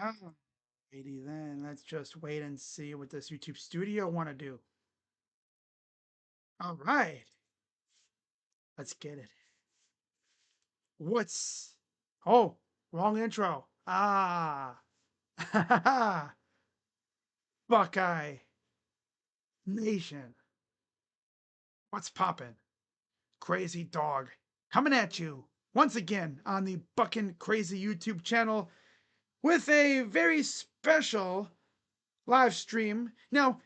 Alrighty then, let's just wait and see what this YouTube studio want to do. All right, let's get it. What's... Oh, wrong intro. Buckeye Nation. What's poppin'? Crazy dog. Coming at you once again on the Buckin' Crazy YouTube channel with a very special live stream. Now,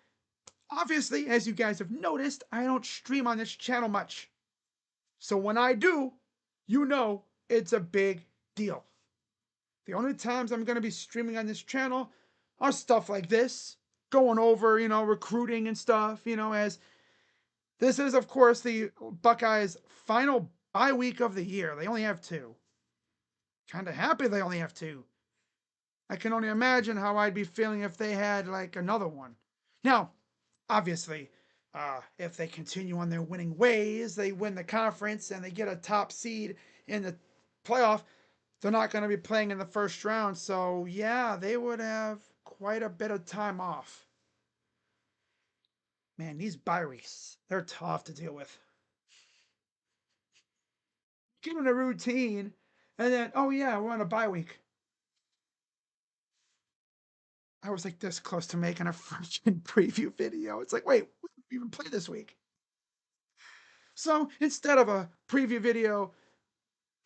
obviously, as you guys have noticed, I don't stream on this channel much. So when I do, you know it's a big deal. The only times I'm going to be streaming on this channel are stuff like this, going over, recruiting and stuff, as this is, of course, the Buckeyes' final bye week of the year. They only have two. Kind of happy they only have two. I can only imagine how I'd be feeling if they had like another one. Now, obviously, if they continue on their winning ways, they win the conference and they get a top seed in the playoff, they're not going to be playing in the first round. So, yeah, they would have quite a bit of time off. Man, these bye weeks, they're tough to deal with. Get in a routine, and then, oh, yeah, we're on a bye week. I was like this close to making a freaking preview video. It's like, wait, we didn't even play this week. So instead of a preview video,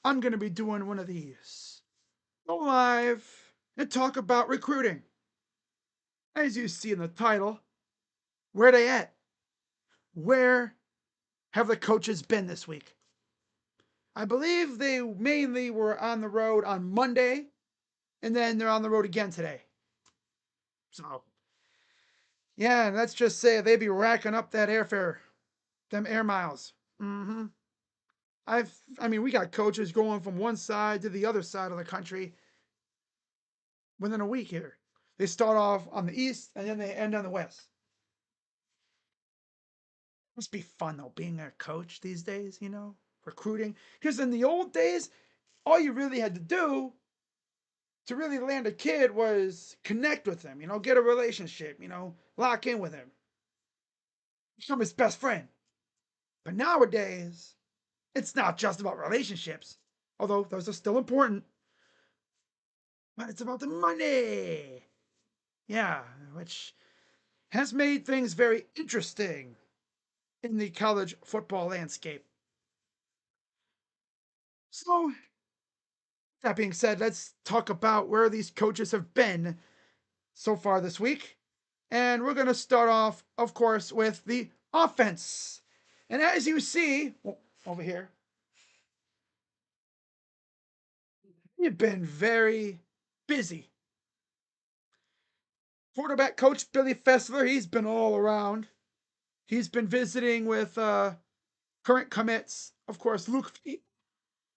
I'm going to be doing one of these. Go live and talk about recruiting. As you see in the title, where they at? Where have the coaches been this week? I believe they mainly were on the road on Monday, and then they're on the road again today. So, yeah, let's just say they be racking up that airfare, them air miles. Mm-hmm. We got coaches going from one side to the other side of the country within a week here. They start off on the east and then they end on the west. Must be fun though, being a coach these days, recruiting. Because in the old days, all you really had to do to really land a kid was connect with him, get a relationship, lock in with him, become his best friend. But nowadays, it's not just about relationships, although those are still important, but it's about the money. Yeah, which has made things very interesting in the college football landscape. So, that being said, let's talk about where these coaches have been so far this week. And we're going to start off, of course, with the offense. And as you see, over here, you've been very busy. Quarterback coach Billy Fessler, he's been all around. He's been visiting with current commits, of course, Luke,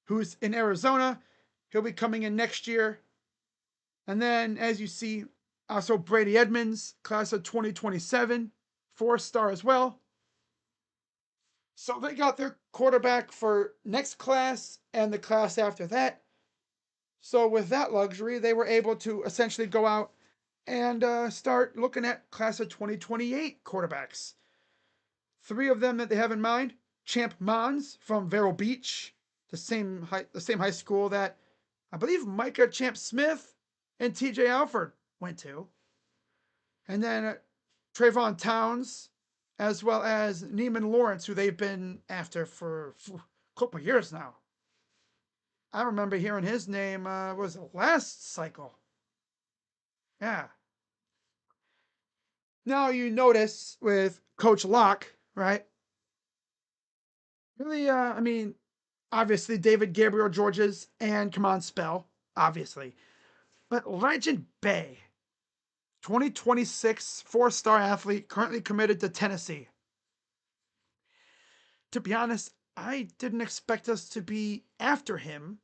who's in Arizona. He'll be coming in next year. And then, as you see, also Brady Edmonds, class of 2027, 4-star as well. So they got their quarterback for next class and the class after that. So with that luxury, they were able to essentially go out and start looking at class of 2028 quarterbacks. 3 of them that they have in mind: Champ Mons from Vero Beach, the same high school that I believe Micah Champ Smith and TJ Alford went to. And then Trayvon Towns, as well as Neiman Lawrence, who they've been after for a couple of years now. I remember hearing his name was the last cycle. Yeah. Now you notice with Coach Locke, right? Really, obviously David Gabriel Georges and come on Spell, obviously. But Legend Bay, 2026 4-star athlete, currently committed to Tennessee. To be honest, I didn't expect us to be after him.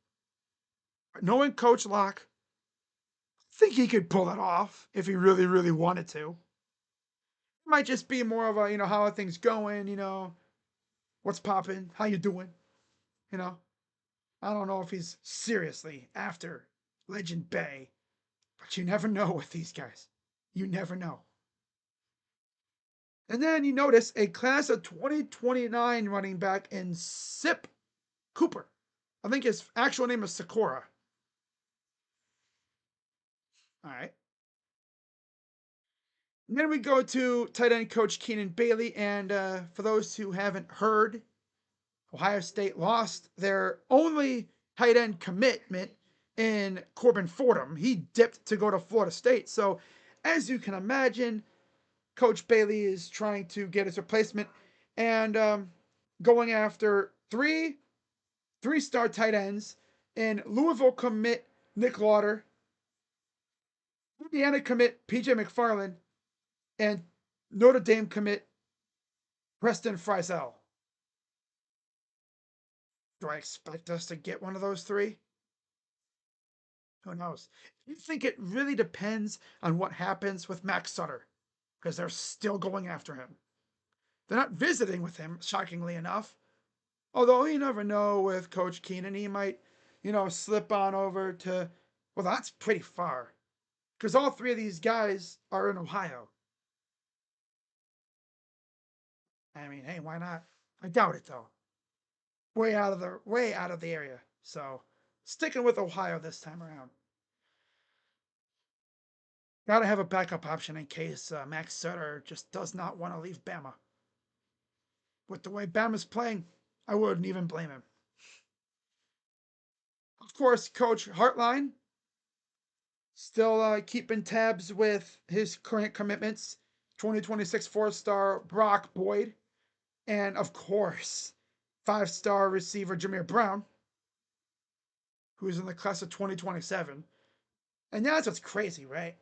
But knowing Coach Locke, I think he could pull it off if he really, really wanted to. It might just be more of a, how are things going, what's popping, how you doing, you know. I don't know if he's seriously after Legend Bay, but But you never know with these guys. You never know. And then you notice a class of 2029 running back in Sip Cooper. I think his actual name is Sakura. All right. And then we go to tight end coach Keenan Bailey. And for those who haven't heard, Ohio State lost their only tight end commitment in Corbin Fordham. He dipped to go to Florida State. So, as you can imagine, Coach Bailey is trying to get his replacement and going after three-star tight ends in Louisville commit Nick Lauder, Indiana commit PJ McFarland, and Notre Dame commit Preston Frizzell. Do I expect us to get one of those three? Who knows? I think it really depends on what happens with Max Sutter, because they're still going after him. They're not visiting with him, shockingly enough. Although you never know with Coach Keenan, he might, slip on over to. Well, that's pretty far, because all three of these guys are in Ohio. I mean, hey, why not? I doubt it though. Way out of the area. So sticking with Ohio this time around. Got to have a backup option in case Max Sutter just does not want to leave Bama. With the way Bama's playing, I wouldn't even blame him. Of course, Coach Hartline still keeping tabs with his current commitments. 2026 4-star Brock Boyd. And of course, 5-star receiver Jameer Brown, who's in the class of 2027. And that's what's crazy, right?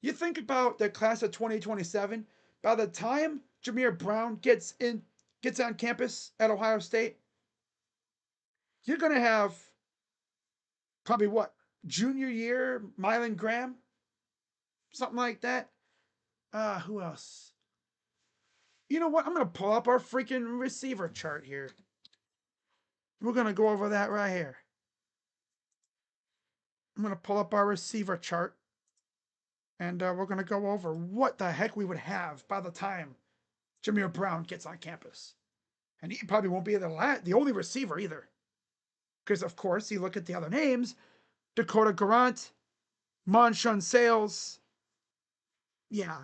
You think about the class of 2027, by the time Jameer Brown gets on campus at Ohio State, you're gonna have probably what, junior year Mylan Graham, something like that. Who else? You know what? I'm gonna pull up our freaking receiver chart here. We're gonna go over that right here. I'm gonna pull up our receiver chart, and we're gonna go over what the heck we would have by the time Jameer Brown gets on campus. And he probably won't be the only receiver either. Because, of course, you look at the other names, Dakota Garant, Monshun Sales. Yeah,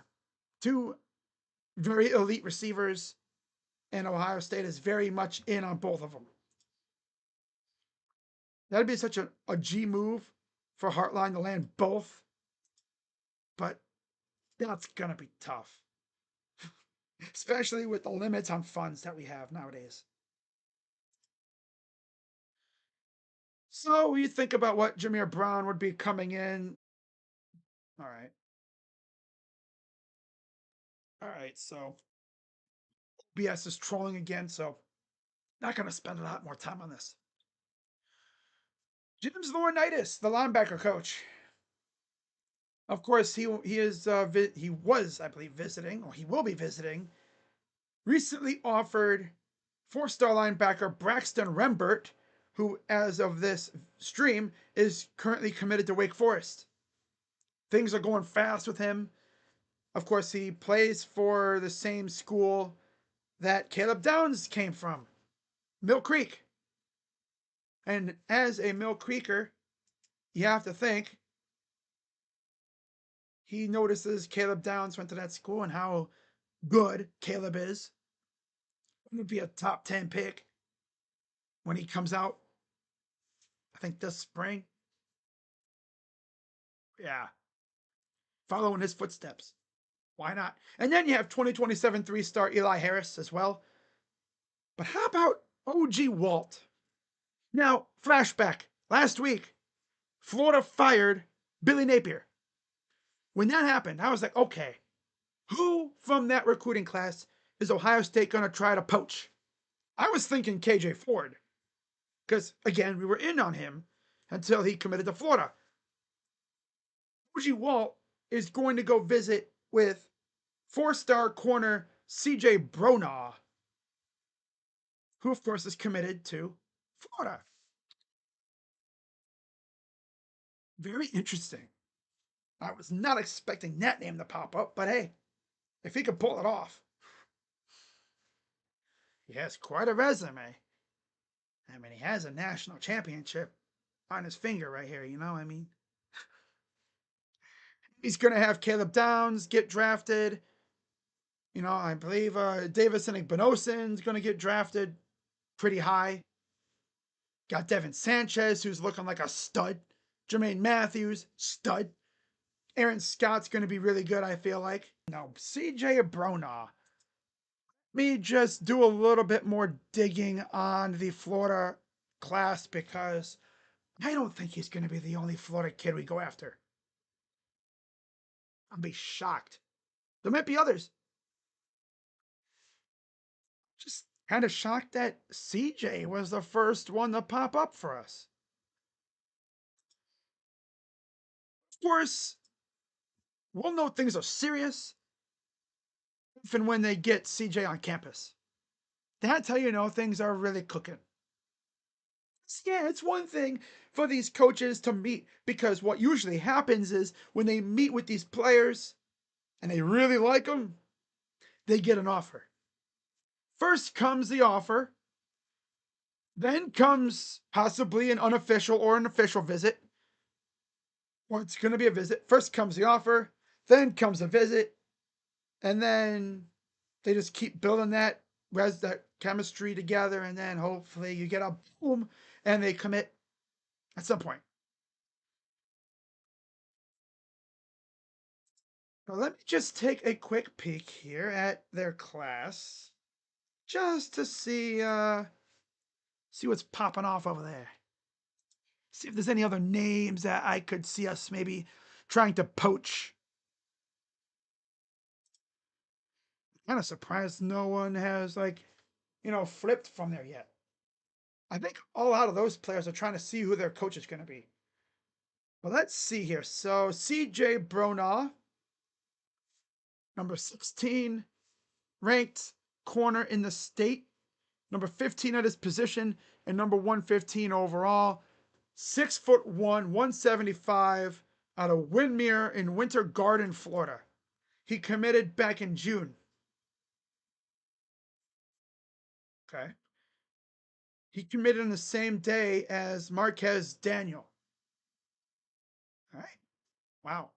two very elite receivers, and Ohio State is very much in on both of them. That'd be such a G move for Heartline to land both, but that's going to be tough, especially with the limits on funds that we have nowadays. So you think about what Jameer Brown would be coming in. All right. All right. So BS is trolling again. So not going to spend a lot more time on this. James Laurinaitis, the linebacker coach. Of course, he was, I believe, visiting, or he will be visiting. Recently offered 4-star linebacker Braxton Rembert, who, as of this stream, is currently committed to Wake Forest. Things are going fast with him. Of course, he plays for the same school that Caleb Downs came from, Mill Creek. And as a Mill Creeker, you have to think he notices Caleb Downs went to that school and how good Caleb is. Going to be a top 10 pick when he comes out. I think this spring. Yeah. Following his footsteps. Why not? And then you have 2027 3-star Eli Harris as well. But how about OG Walt? Now, flashback. Last week, Florida fired Billy Napier. When that happened, I was like, okay, who from that recruiting class is Ohio State going to try to poach? I was thinking KJ Ford. Because, again, we were in on him until he committed to Florida. OG Walt is going to go visit with 4-star corner CJ Bronaugh, who, of course, is committed to Florida. Very interesting. I was not expecting that name to pop up, but hey, if he could pull it off. He has quite a resume. I mean, he has a national championship on his finger right here, you know? I mean, he's going to have Caleb Downs get drafted. You know, I believe Davison Igbinosun's going to get drafted pretty high. Got Devin Sanchez, who's looking like a stud. Jermaine Matthews, stud. Aaron Scott's going to be really good, I feel like. No, CJ Abrona. Me just do a little bit more digging on the Florida class because I don't think he's going to be the only Florida kid we go after. I'll be shocked. There might be others. Just kind of shocked that CJ was the first one to pop up for us. Of course, we'll know things are serious if and when they get CJ on campus. That's how you know things are really cooking. Yeah, it's one thing for these coaches to meet because what usually happens is when they meet with these players and they really like them, they get an offer. First comes the offer, then comes possibly an unofficial or an official visit. Well, it's going to be a visit. First comes the offer, then comes a visit, and then they just keep building that chemistry together, and then hopefully you get a boom, and they commit at some point. Now let me just take a quick peek here at their class, just to see what's popping off over there. See if there's any other names that I could see us maybe trying to poach. Kind of surprised no one has flipped from there yet. I think all out of those players are trying to see who their coach is going to be. Well, let's see here. So CJ Bronaugh, number 16, ranked corner in the state, number 15 at his position, and number 115 overall. 6'1", 175, out of Windermere in Winter Garden, Florida. He committed back in June. Okay. He committed on the same day as Marquez Daniel. All right. Wow.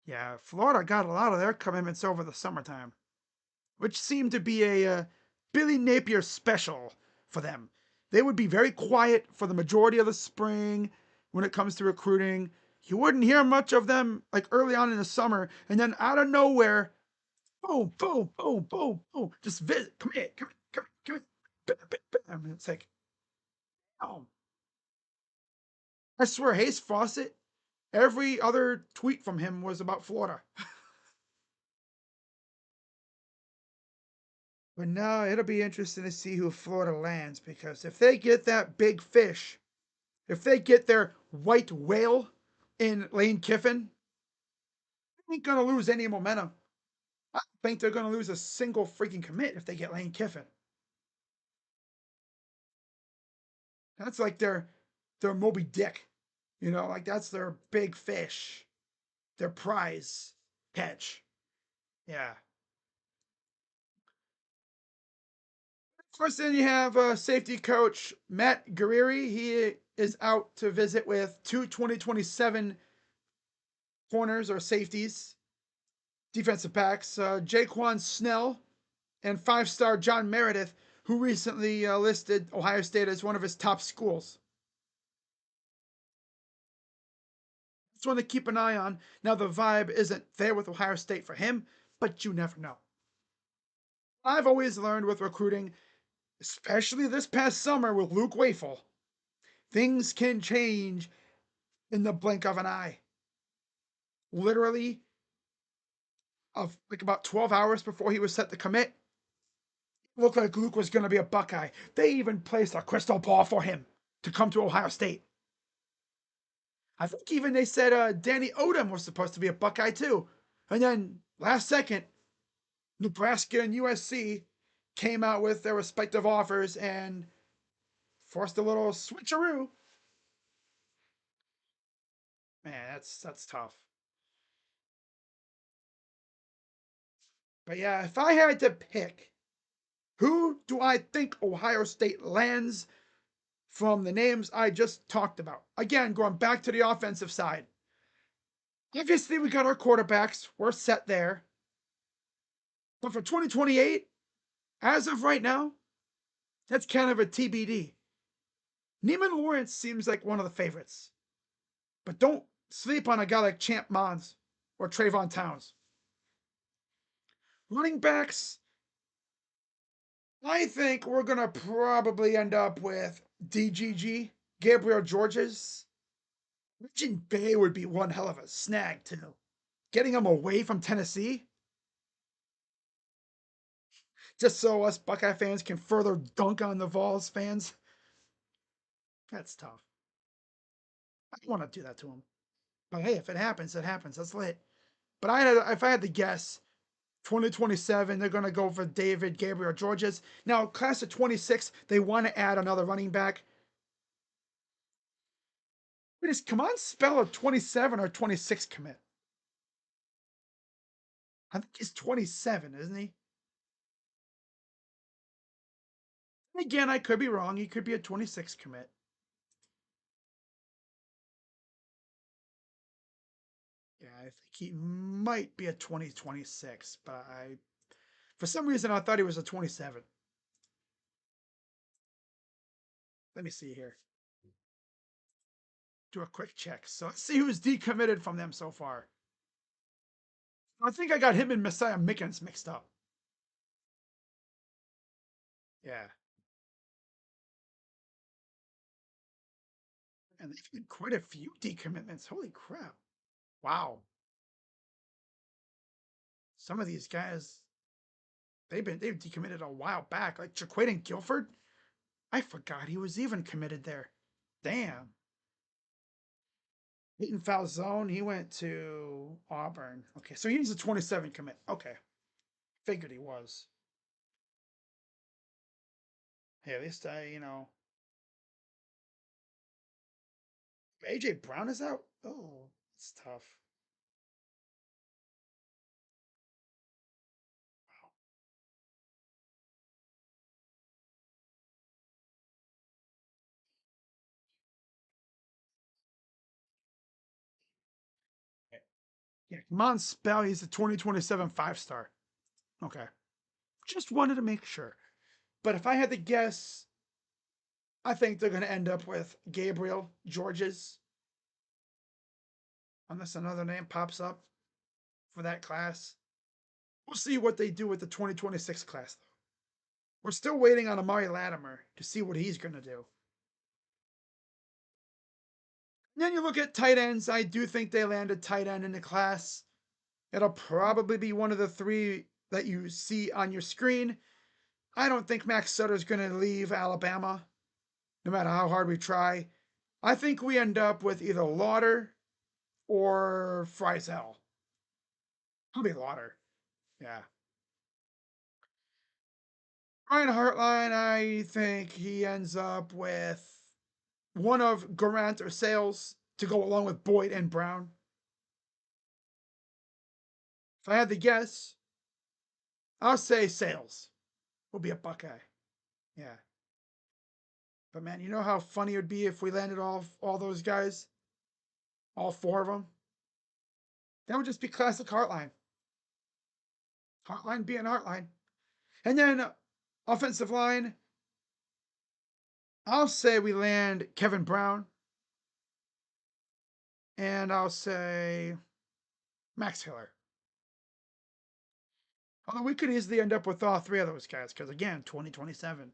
Yeah, Florida got a lot of their commitments over the summertime, which seemed to be a Billy Napier special for them. They would be very quiet for the majority of the spring when it comes to recruiting. You wouldn't hear much of them like early on in the summer, and then out of nowhere, boom, boom, boom, boom, boom, just visit. Come here, come here, come here, come here. I mean, it's like, oh, I swear, Hayes Fawcett. Every other tweet from him was about Florida. But now it'll be interesting to see who Florida lands because if they get that big fish, if they get their white whale in Lane Kiffin, they ain't going to lose any momentum. I don't think they're going to lose a single freaking commit if they get Lane Kiffin. That's like their Moby Dick. You know, like that's their big fish, their prize catch. Yeah. Of course, then you have safety coach Matt Guerrieri. He is out to visit with two 2027 corners or safeties, defensive backs, Jaquan Snell and five-star John Meredith, who recently listed Ohio State as one of his top schools. It's one to keep an eye on. Now, the vibe isn't there with Ohio State for him, but you never know. I've always learned with recruiting, especially this past summer with Luke Wafel, things can change in the blink of an eye. Literally, of like about 12 hours before he was set to commit, it looked like Luke was going to be a Buckeye. They even placed a crystal ball for him to come to Ohio State. I think even they said Danny Odom was supposed to be a Buckeye too. And then last second, Nebraska and USC came out with their respective offers and forced a little switcheroo. Man, that's tough. But yeah, if I had to pick, who do I think Ohio State lands from the names I just talked about? Again, going back to the offensive side. Obviously, we got our quarterbacks. We're set there. But for 2028, as of right now, that's kind of a TBD. Neiman Lawrence seems like one of the favorites. But don't sleep on a guy like Champ Mons or Trayvon Towns. Running backs, I think we're going to probably end up with DGG, Gabriel Georges. Regin Bay would be one hell of a snag, too. Getting him away from Tennessee, just so us Buckeye fans can further dunk on the Vols fans. That's tough. I don't want to do that to him. But hey, if it happens, it happens. That's lit. But if I had to guess, 2027, they're going to go for David Gabriel Georges. Now, class of 26, they want to add another running back. Wait, is Command spell a 27 or 26 commit? I think he's 27, isn't he? Again, I could be wrong. He could be a 26 commit. Yeah, I think he might be a 2026, but for some reason, I thought he was a 27. Let me see here. Do a quick check. So let's see who's decommitted from them so far. I think I got him and Messiah Mickens mixed up. Yeah. And they've had quite a few decommitments. Holy crap. Wow. Some of these guys, they've decommitted a while back. Like Jaquaden Guilford. I forgot he was even committed there. Damn. Peyton Falzone, he went to Auburn. Okay, so he's a 27 commit. Okay. Figured he was. Hey, at least AJ Brown is out? Oh, it's tough. Yeah, Mon Spell, he's a 2027 5-star. Okay. Just wanted to make sure. But if I had to guess, I think they're going to end up with Gabriel Georges, unless another name pops up for that class. We'll see what they do with the 2026 class, though. We're still waiting on Amari Latimer to see what he's going to do. And then you look at tight ends. I do think they landed tight end in the class. It'll probably be one of the three that you see on your screen. I don't think Max Sutter's going to leave Alabama, no matter how hard we try. I think we end up with either Lauder or Friesel. Probably Lauder. Yeah. Ryan Hartline, I think he ends up with one of Garant or Sales to go along with Boyd and Brown. If I had to guess, I'll say Sales will be a Buckeye. Yeah. But man, you know how funny it would be if we landed all those guys? All four of them? That would just be classic Heartline. Heartline being Heartline. And then offensive line, I'll say we land Kevin Brown. And I'll say Max Hiller. Although we could easily end up with all three of those guys, because again, 2027.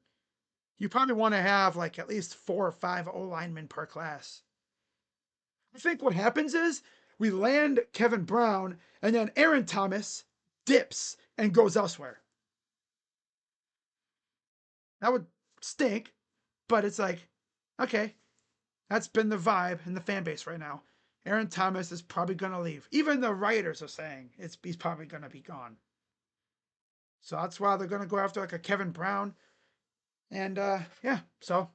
You probably want to have like at least 4 or 5 O linemen per class. I think what happens is we land Kevin Brown, and then Aaron Thomas dips and goes elsewhere. That would stink, but it's like, okay, that's been the vibe in the fan base right now. Aaron Thomas is probably going to leave. Even the writers are saying he's probably going to be gone. So that's why they're going to go after like a Kevin Brown. And yeah, so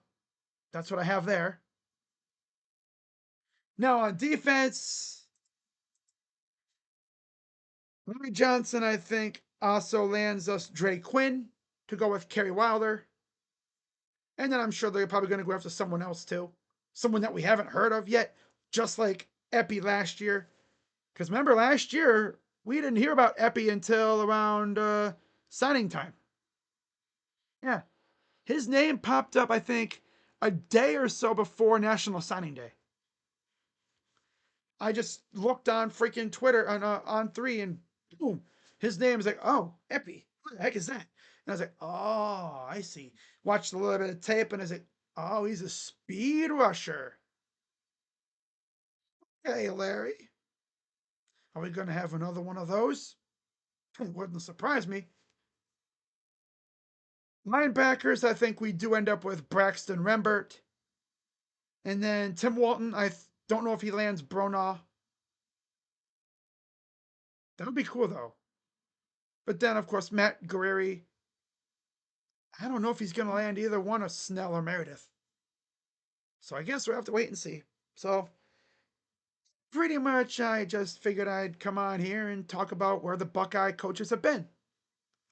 that's what I have there. Now on defense, Larry Johnson, I think, also lands us Dre Quinn to go with Kerry Wilder. And then I'm sure they're probably going to go after someone else too. Someone that we haven't heard of yet, just like Epi last year. Because remember, last year, we didn't hear about Epi until around signing time. Yeah. His name popped up, I think, a day or so before National Signing Day. I just looked on freaking Twitter on 3 and boom, his name is like, oh, Epi. What the heck is that? And I was like, oh, I see. Watched a little bit of tape and I was like, oh, he's a speed rusher. Hey, Larry, are we going to have another one of those? It wouldn't surprise me. Linebackers, I think we do end up with Braxton Rembert. And then Tim Walton, don't know if he lands Bronaugh. That would be cool, though. But then, of course, Matt Guerrieri. I don't know if he's going to land either one of Snell or Meredith. So I guess we'll have to wait and see. So pretty much I just figured I'd come on here and talk about where the Buckeye coaches have been.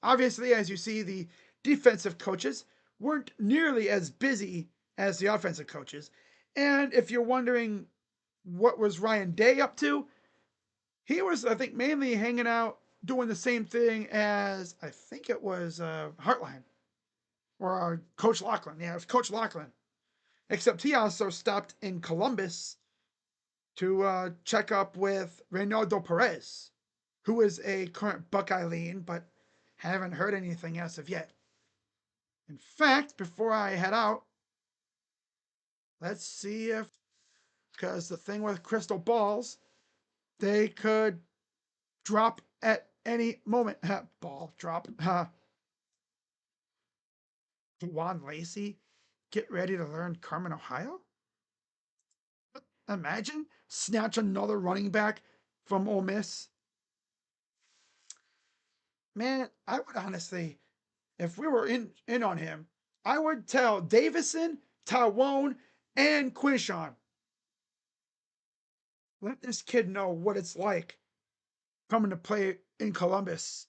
Obviously, as you see, the defensive coaches weren't nearly as busy as the offensive coaches. And if you're wondering what was Ryan Day up to, he was, I think, mainly hanging out doing the same thing as I think it was Heartline or Coach Lachlan. Yeah, it was Coach Lachlan. Except he also stopped in Columbus to check up with Reynaldo Perez, who is a current Buckeye lean, but haven't heard anything as of yet. In fact, before I head out, let's see if, because the thing with crystal balls, they could drop at any moment. Ball drop. Juan Lacey, get ready to learn Carmen, Ohio? Imagine snatch another running back from Ole Miss. Man, I would honestly, if we were in on him, I would tell Davison, Tyrone, and Quinshawn, let this kid know what it's like coming to play in Columbus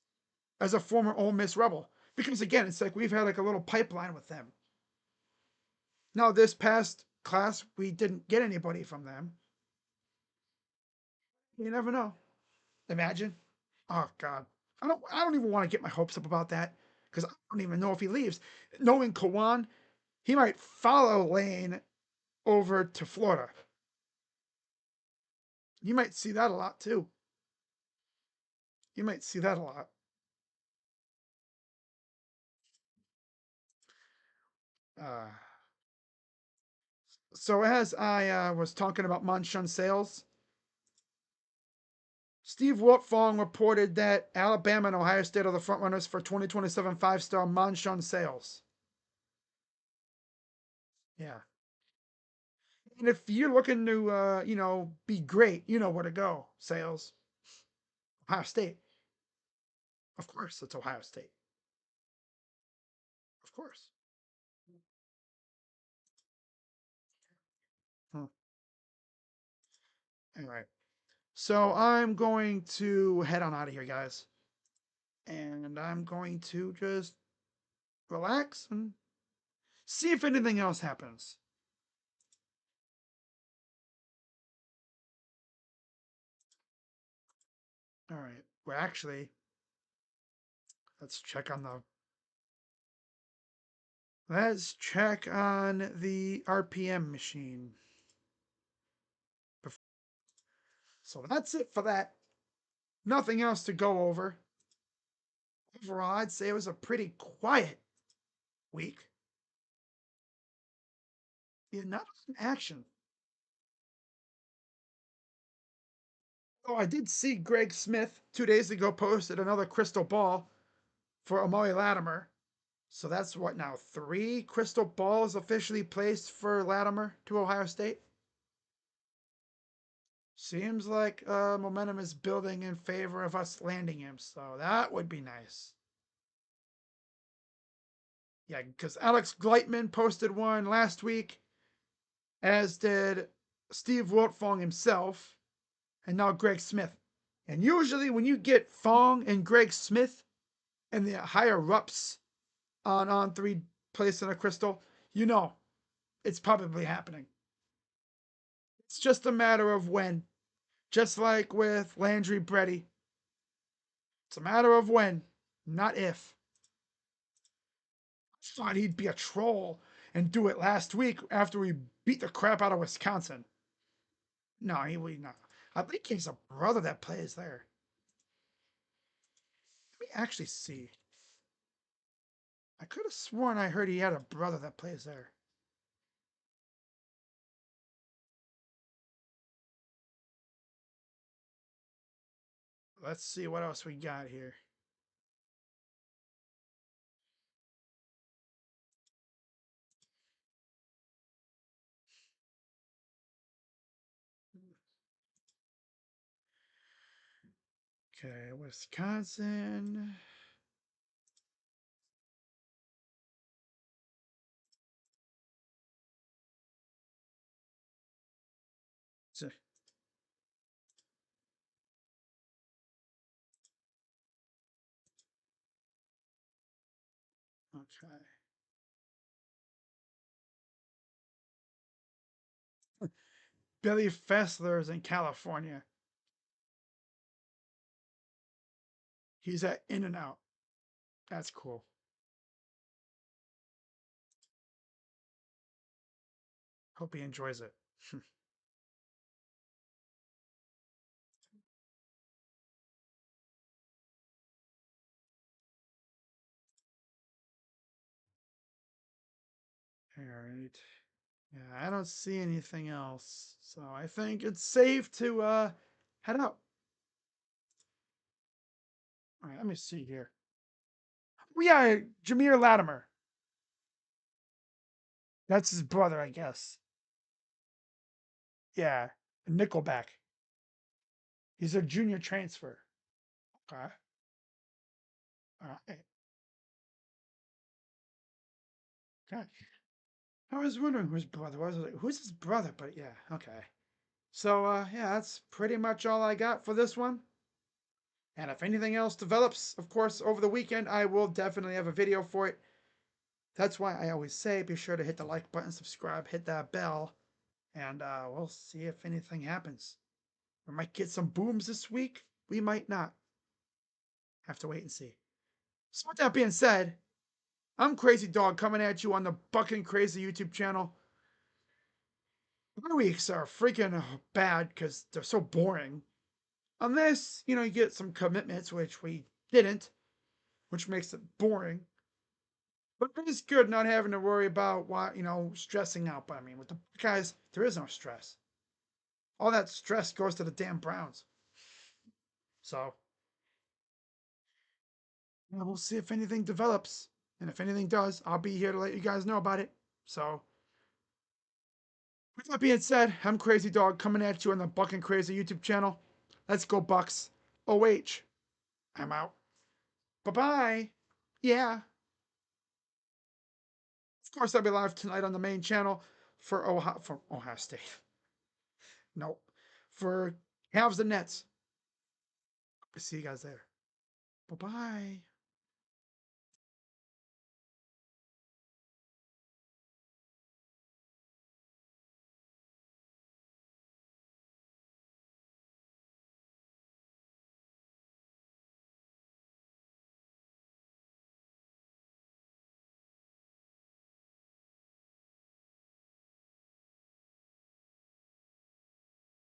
as a former Ole Miss Rebel. Because again, it's like we've had like a little pipeline with them. Now, this past class, we didn't get anybody from them. You never know. Imagine. Oh God. I don't even want to get my hopes up about that. Because I don't even know if he leaves. Knowing Kawan, he might follow Lane over to Florida. You might see that a lot too. You might see that a lot. Uh, so as I was talking about Manshun sales, Steve Wiltfong reported that Alabama and Ohio State are the frontrunners for 2027 5-star Manshun sales. Yeah. And if you're looking to, be great, you know where to go. Sales. Ohio State. Of course, it's Ohio State. Of course. Huh. Anyway, so I'm going to head on out of here, guys. And I'm going to just relax and see if anything else happens. All right. Well, actually, let's check on the. Let's check on the RPM machine. So that's it for that. Nothing else to go over. Overall, I'd say it was a pretty quiet week. Yeah, not action. Oh, I did see Greg Smith 2 days ago posted another crystal ball for Amari Latimer. So that's what now? 3 crystal balls officially placed for Latimer to Ohio State? Seems like momentum is building in favor of us landing him, so that would be nice. Yeah, because Alex Gleitman posted one last week, as did Steve Wiltfong himself, and now Greg Smith. And usually, when you get Fong and Greg Smith and the higher ups on On3 placing a crystal, you know it's probably happening. It's just a matter of when. Just like with Landry Bredy, it's a matter of when, not if. I thought he'd be a troll and do it last week after we beat the crap out of Wisconsin. No, he would not. I think he's a brother that plays there. Let me actually see. I could have sworn I heard he had a brother that plays there. Let's see what else we got here. Okay, Wisconsin. Okay. Billy Fessler is in California. He's at In and Out. That's cool. Hope he enjoys it. All right. Yeah, I don't see anything else. So I think it's safe to head out. All right, let me see here. Yeah, Jameer Latimer. That's his brother, I guess. Yeah, Nickelback. He's a junior transfer. Okay. All right. Okay. I was wondering whose brother was. I was like, who's his brother? But yeah, okay. So yeah, that's pretty much all I got for this one. And if anything else develops, of course, over the weekend, I will definitely have a video for it. That's why I always say be sure to hit the like button, subscribe, hit that bell, and we'll see if anything happens. We might get some booms this week. We might not. Have to wait and see. So with that being said, I'm Crazy Dog coming at you on the Bucking Crazy YouTube channel. My weeks are freaking bad because they're so boring. Unless, you get some commitments, which we didn't, which makes it boring. But it is good not having to worry about what, stressing out. But I mean, with the guys, there is no stress. All that stress goes to the damn Browns. So, we'll see if anything develops. And if anything does, I'll be here to let you guys know about it. So, with that being said, I'm Crazy Dog coming at you on the Buck and Crazy YouTube channel. Let's go, Bucks. OH. I'm out. Bye bye. Yeah. Of course, I'll be live tonight on the main channel for Ohio State. Nope. For Cavs and Nets. See you guys there. Bye bye.